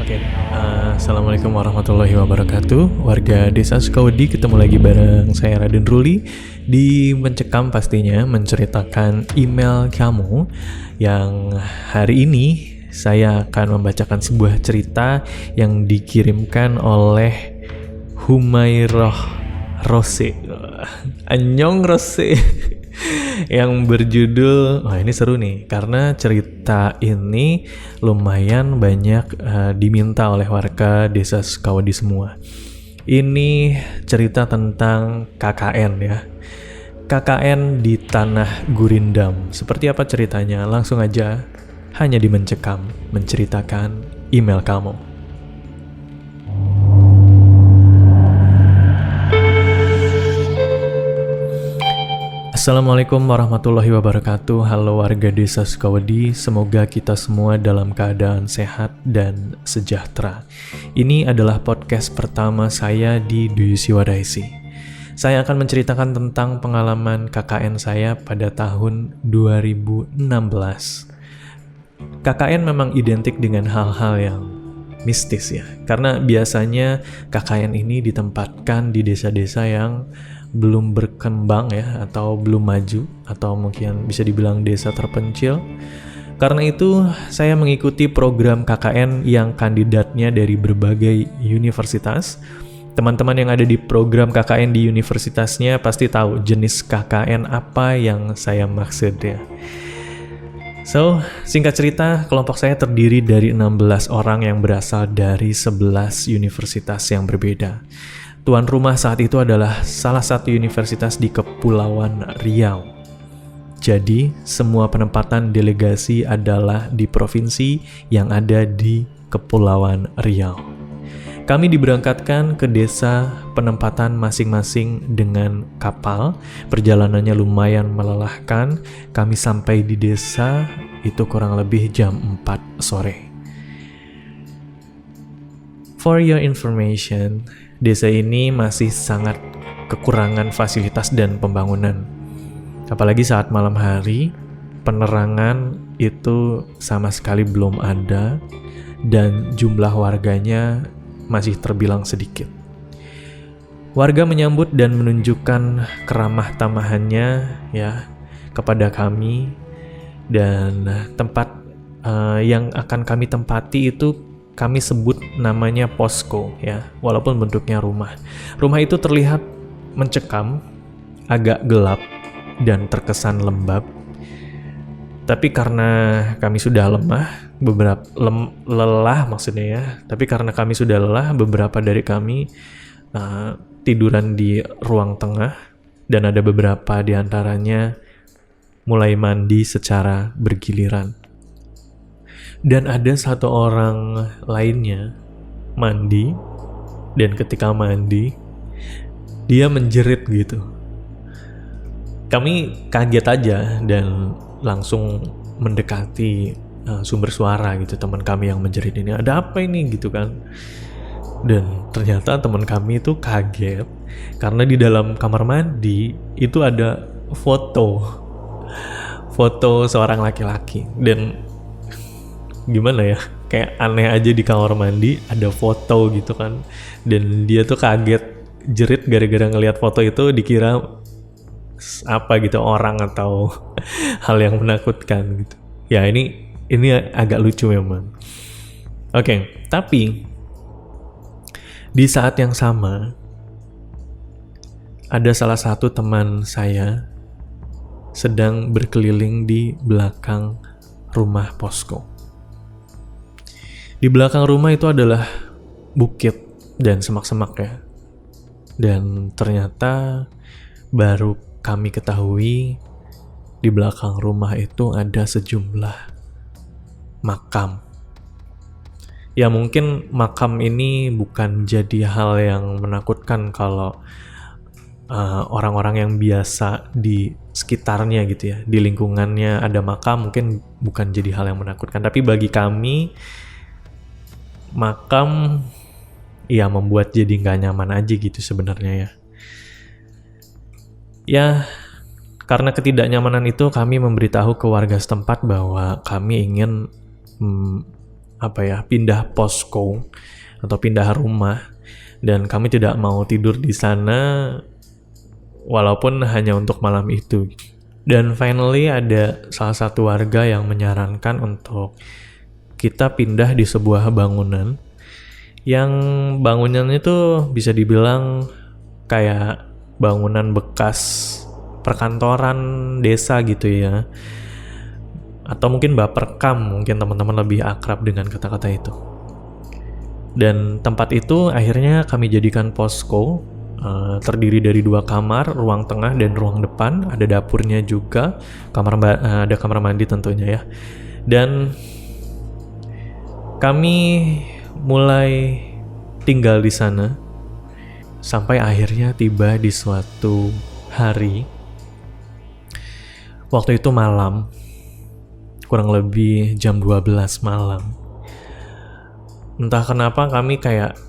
Oke, Assalamualaikum warahmatullahi wabarakatuh. Warga Desa Sukawedi, ketemu lagi bareng saya Raden Ruli di Mencekam, pastinya menceritakan email kamu. Yang hari ini saya akan membacakan sebuah cerita yang dikirimkan oleh Humairah Rose. Annyeong Rose. Yang berjudul, ini seru nih karena cerita ini lumayan banyak diminta oleh warga Desa Sukawedi semua. Ini cerita tentang KKN ya. KKN di Tanah Gurindam. Seperti apa ceritanya? Langsung aja, hanya di Mencekam menceritakan email kamu. Assalamualaikum warahmatullahi wabarakatuh. Halo warga Desa Sukawedi, semoga kita semua dalam keadaan sehat dan sejahtera. Ini adalah podcast pertama saya di Do You See What I See. Saya akan menceritakan tentang pengalaman KKN saya pada tahun 2016. KKN memang identik dengan hal-hal yang mistis ya, karena biasanya KKN ini ditempatkan di desa-desa yang belum berkembang ya, atau belum maju, atau mungkin bisa dibilang desa terpencil. Karena itu saya mengikuti program KKN yang kandidatnya dari berbagai universitas. Teman-teman yang ada di program KKN di universitasnya pasti tahu jenis KKN apa yang saya maksud ya. So, singkat cerita, kelompok saya terdiri dari 16 orang yang berasal dari 11 universitas yang berbeda. Tuan rumah saat itu adalah salah satu universitas di Kepulauan Riau. Jadi, semua penempatan delegasi adalah di provinsi yang ada di Kepulauan Riau. Kami diberangkatkan ke desa penempatan masing-masing dengan kapal. Perjalanannya lumayan melelahkan. Kami sampai di desa itu kurang lebih jam 4 sore. For your information, desa ini masih sangat kekurangan fasilitas dan pembangunan. Apalagi saat malam hari, penerangan itu sama sekali belum ada dan jumlah warganya masih terbilang sedikit. Warga menyambut dan menunjukkan keramah tamahannya ya kepada kami, dan tempat yang akan kami tempati itu kami sebut namanya posko ya, walaupun bentuknya rumah. Rumah itu terlihat mencekam, agak gelap, dan terkesan lembab. Tapi karena kami sudah lelah maksudnya ya. Tapi karena kami sudah lelah, beberapa dari kami tiduran di ruang tengah, dan ada beberapa di antaranya mulai mandi secara bergiliran. Dan ada satu orang lainnya mandi, dan ketika mandi dia menjerit gitu. Kami kaget aja dan langsung mendekati sumber suara gitu, teman kami yang menjerit ini. Ada apa ini gitu kan? Dan ternyata teman kami itu kaget karena di dalam kamar mandi itu ada foto seorang laki-laki. Dan gimana ya, kayak aneh aja di kamar mandi ada foto gitu kan. Dan dia tuh kaget, jerit gara-gara ngelihat foto itu, dikira apa gitu, orang atau hal yang menakutkan gitu. Ya ini agak lucu memang. Oke, tapi di saat yang sama ada salah satu teman saya sedang berkeliling di belakang rumah posko. Di belakang rumah itu adalah bukit dan semak-semak ya. Dan ternyata baru kami ketahui di belakang rumah itu ada sejumlah makam. Ya mungkin makam ini bukan jadi hal yang menakutkan kalau orang-orang yang biasa di sekitarnya gitu ya, di lingkungannya ada makam, mungkin bukan jadi hal yang menakutkan. Tapi bagi kami, makam ya membuat jadi nggak nyaman aja gitu sebenarnya ya. Ya, karena ketidaknyamanan itu kami memberitahu ke warga setempat bahwa kami ingin pindah posko atau pindah rumah, dan kami tidak mau tidur di sana walaupun hanya untuk malam itu. Dan finally ada salah satu warga yang menyarankan untuk kita pindah di sebuah bangunan yang bangunannya itu bisa dibilang kayak bangunan bekas perkantoran desa gitu ya, atau mungkin baperkam, mungkin teman-teman lebih akrab dengan kata-kata itu. Dan tempat itu akhirnya kami jadikan posko, terdiri dari 2 kamar, ruang tengah dan ruang depan, ada dapurnya juga, ada kamar mandi tentunya ya. Dan kami mulai tinggal di sana sampai akhirnya tiba di suatu hari. Waktu itu malam, kurang lebih jam 12 malam. Entah kenapa kami kayak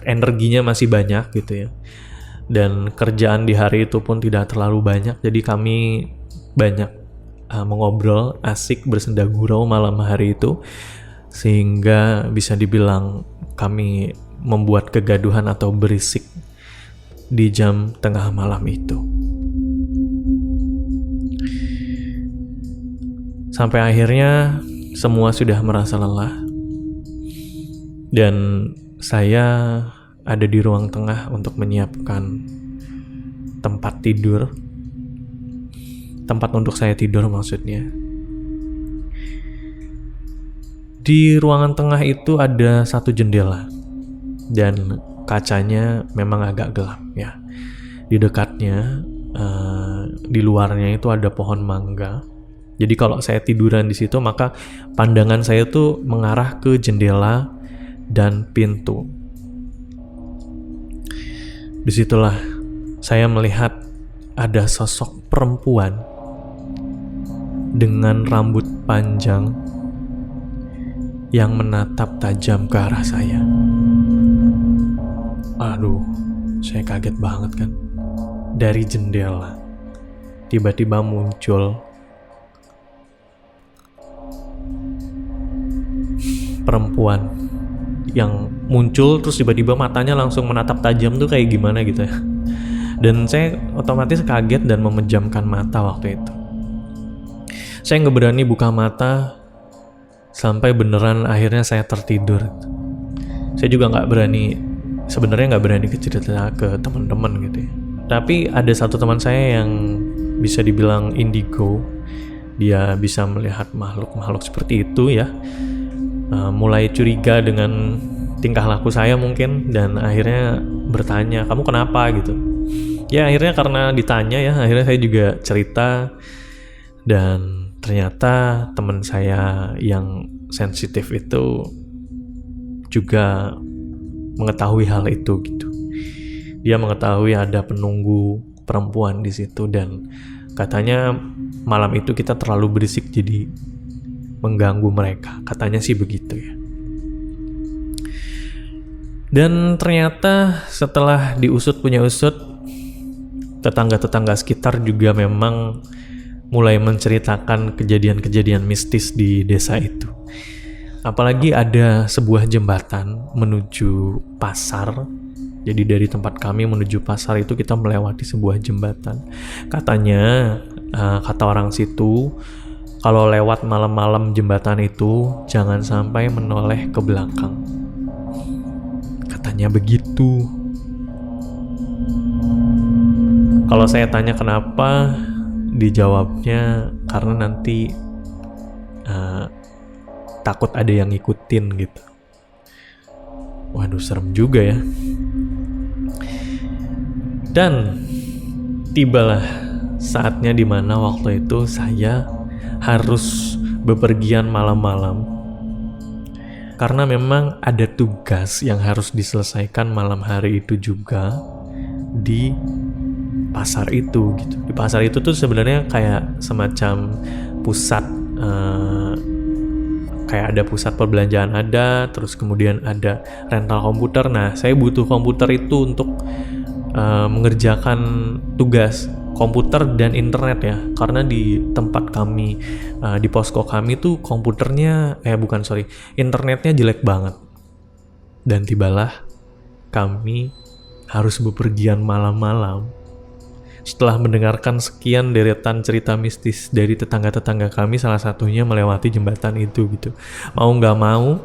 energinya masih banyak gitu ya. Dan kerjaan di hari itu pun tidak terlalu banyak, jadi kami banyak mengobrol, asik bersenda gurau malam hari itu, sehingga bisa dibilang kami membuat kegaduhan atau berisik di jam tengah malam itu. Sampai akhirnya semua sudah merasa lelah, dan saya ada di ruang tengah untuk menyiapkan tempat tidur. Tempat untuk saya tidur maksudnya. Di ruangan tengah itu ada satu jendela, dan kacanya memang agak gelap ya. Di dekatnya, di luarnya itu ada pohon mangga. Jadi kalau saya tiduran di situ, maka pandangan saya tuh mengarah ke jendela dan pintu. Disitulah saya melihat ada sosok perempuan dengan rambut panjang yang menatap tajam ke arah saya. Aduh, saya kaget banget kan. Dari jendela tiba-tiba muncul perempuan yang muncul, terus tiba-tiba matanya langsung menatap tajam tuh kayak gimana gitu ya. Dan saya otomatis kaget dan memejamkan mata waktu itu. Saya nggak berani buka mata sampai beneran akhirnya saya tertidur. Saya juga sebenarnya nggak berani cerita ke teman-teman gitu ya. Tapi ada satu teman saya yang bisa dibilang indigo. Dia bisa melihat makhluk-makhluk seperti itu ya. Mulai curiga dengan tingkah laku saya mungkin, dan akhirnya bertanya, kamu kenapa gitu. Ya akhirnya karena ditanya ya, akhirnya saya juga cerita, dan ternyata teman saya yang sensitif itu juga mengetahui hal itu gitu. Dia mengetahui ada penunggu perempuan di situ, dan katanya malam itu kita terlalu berisik jadi mengganggu mereka, katanya sih begitu ya. Dan ternyata setelah diusut punya usut, tetangga-tetangga sekitar juga memang mulai menceritakan kejadian-kejadian mistis di desa itu. Apalagi ada sebuah jembatan menuju pasar. Jadi dari tempat kami menuju pasar itu kita melewati sebuah jembatan. Katanya, kata orang situ, kalau lewat malam-malam jembatan itu, jangan sampai menoleh ke belakang. Katanya begitu. Kalau saya tanya kenapa, dijawabnya karena nanti takut ada yang ngikutin gitu. Waduh, serem juga ya. Dan tibalah saatnya dimana waktu itu saya harus bepergian malam-malam, karena memang ada tugas yang harus diselesaikan malam hari itu juga di pasar itu gitu. Di pasar itu tuh sebenarnya kayak semacam pusat, kayak ada pusat perbelanjaan ada, terus kemudian ada rental komputer. Nah, saya butuh komputer itu untuk mengerjakan tugas komputer dan internet ya, karena di tempat kami, di posko kami tuh internetnya jelek banget. Dan tibalah kami harus bepergian malam-malam setelah mendengarkan sekian deretan cerita mistis dari tetangga-tetangga kami, salah satunya melewati jembatan itu gitu. Mau nggak mau,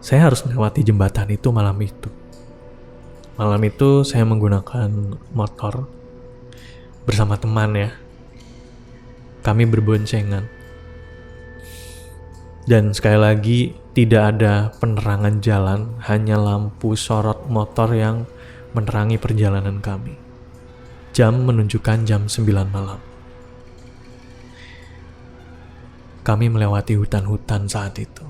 saya harus melewati jembatan itu malam itu. Malam itu saya menggunakan motor bersama teman ya. Kami berboncengan. Dan sekali lagi tidak ada penerangan jalan, hanya lampu sorot motor yang menerangi perjalanan kami. Jam menunjukkan jam 9 malam. Kami melewati hutan-hutan saat itu.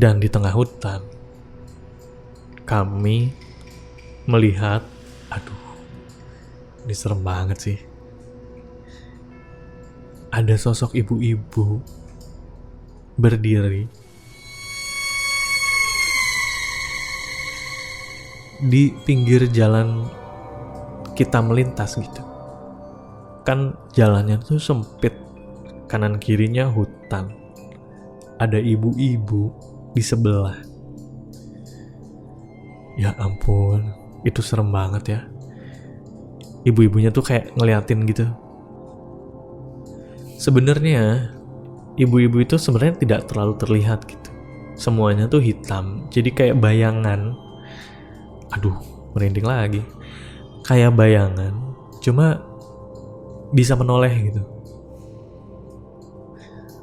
Dan di tengah hutan, kami melihat, ini serem banget sih. Ada sosok ibu-ibu berdiri di pinggir jalan kita melintas gitu. Kan jalannya tuh sempit, kanan kirinya hutan. Ada ibu-ibu di sebelah. Ya ampun, itu serem banget ya. Ibu-ibunya tuh kayak ngeliatin gitu. Sebenarnya ibu-ibu itu sebenarnya tidak terlalu terlihat gitu. Semuanya tuh hitam, jadi kayak bayangan. Merinding lagi. Kayak bayangan, cuma bisa menoleh gitu.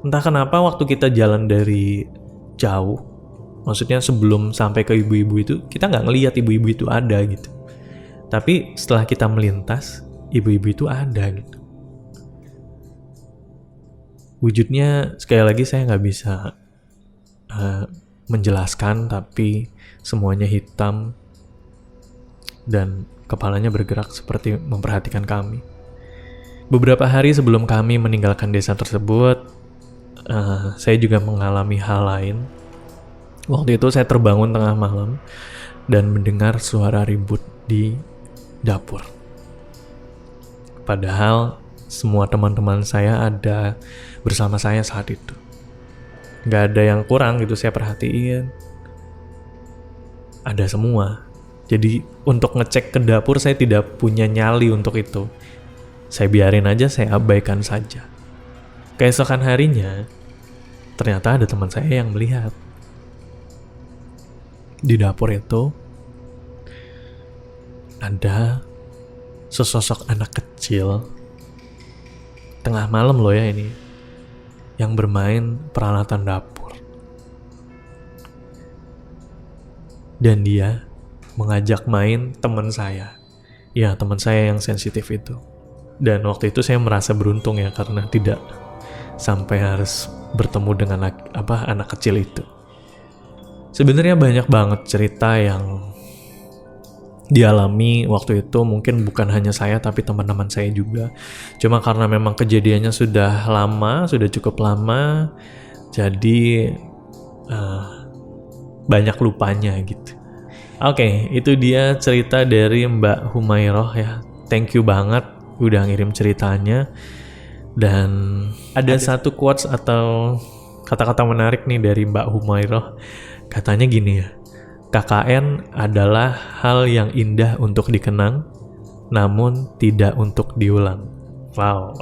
Entah kenapa waktu kita jalan dari jauh, maksudnya sebelum sampai ke ibu-ibu itu, kita nggak ngelihat ibu-ibu itu ada gitu. Tapi setelah kita melintas, ibu-ibu itu ada gitu. Wujudnya sekali lagi saya nggak bisa menjelaskan, tapi semuanya hitam dan kepalanya bergerak seperti memperhatikan kami. Beberapa hari sebelum kami meninggalkan desa tersebut, saya juga mengalami hal lain. Waktu itu saya terbangun tengah malam dan mendengar suara ribut di dapur. Padahal semua teman-teman saya ada bersama saya saat itu. Gak ada yang kurang gitu, saya perhatiin. Ada semua. Jadi untuk ngecek ke dapur saya tidak punya nyali untuk itu. Saya biarin aja, saya abaikan saja. Keesokan harinya, ternyata ada teman saya yang melihat. Di dapur itu ada sesosok anak kecil, tengah malam loh ya ini, yang bermain peralatan dapur. Dan dia mengajak main teman saya. Ya, teman saya yang sensitif itu. Dan waktu itu saya merasa beruntung ya, karena tidak sampai harus bertemu dengan anak kecil itu. Sebenarnya banyak banget cerita yang dialami waktu itu, mungkin bukan hanya saya tapi teman-teman saya juga. Cuma karena memang kejadiannya sudah lama, sudah cukup lama, jadi banyak lupanya gitu. Oke, itu dia cerita dari Mbak Humairah ya. Thank you banget udah ngirim ceritanya. Dan ada satu quotes atau kata-kata menarik nih dari Mbak Humairah. Katanya gini ya, KKN adalah hal yang indah untuk dikenang, namun tidak untuk diulang. Wow.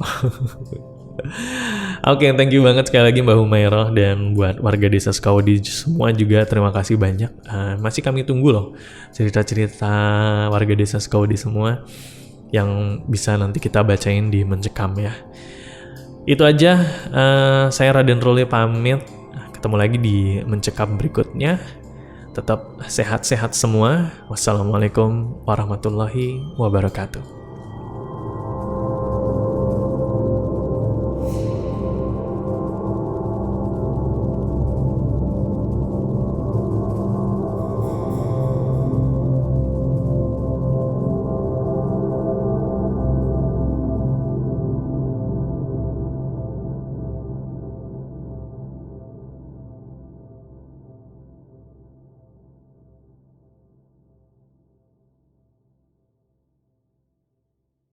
Oke, thank you banget sekali lagi Mbak Humairah, dan buat warga desa Sukawodi semua juga terima kasih banyak. Masih kami tunggu loh cerita-cerita warga desa Sukawodi semua yang bisa nanti kita bacain di Mencekam ya. Itu aja, saya Raden Ruli pamit. Ketemu lagi di Mencekam berikutnya. Tetap sehat-sehat semua. Wassalamualaikum warahmatullahi wabarakatuh.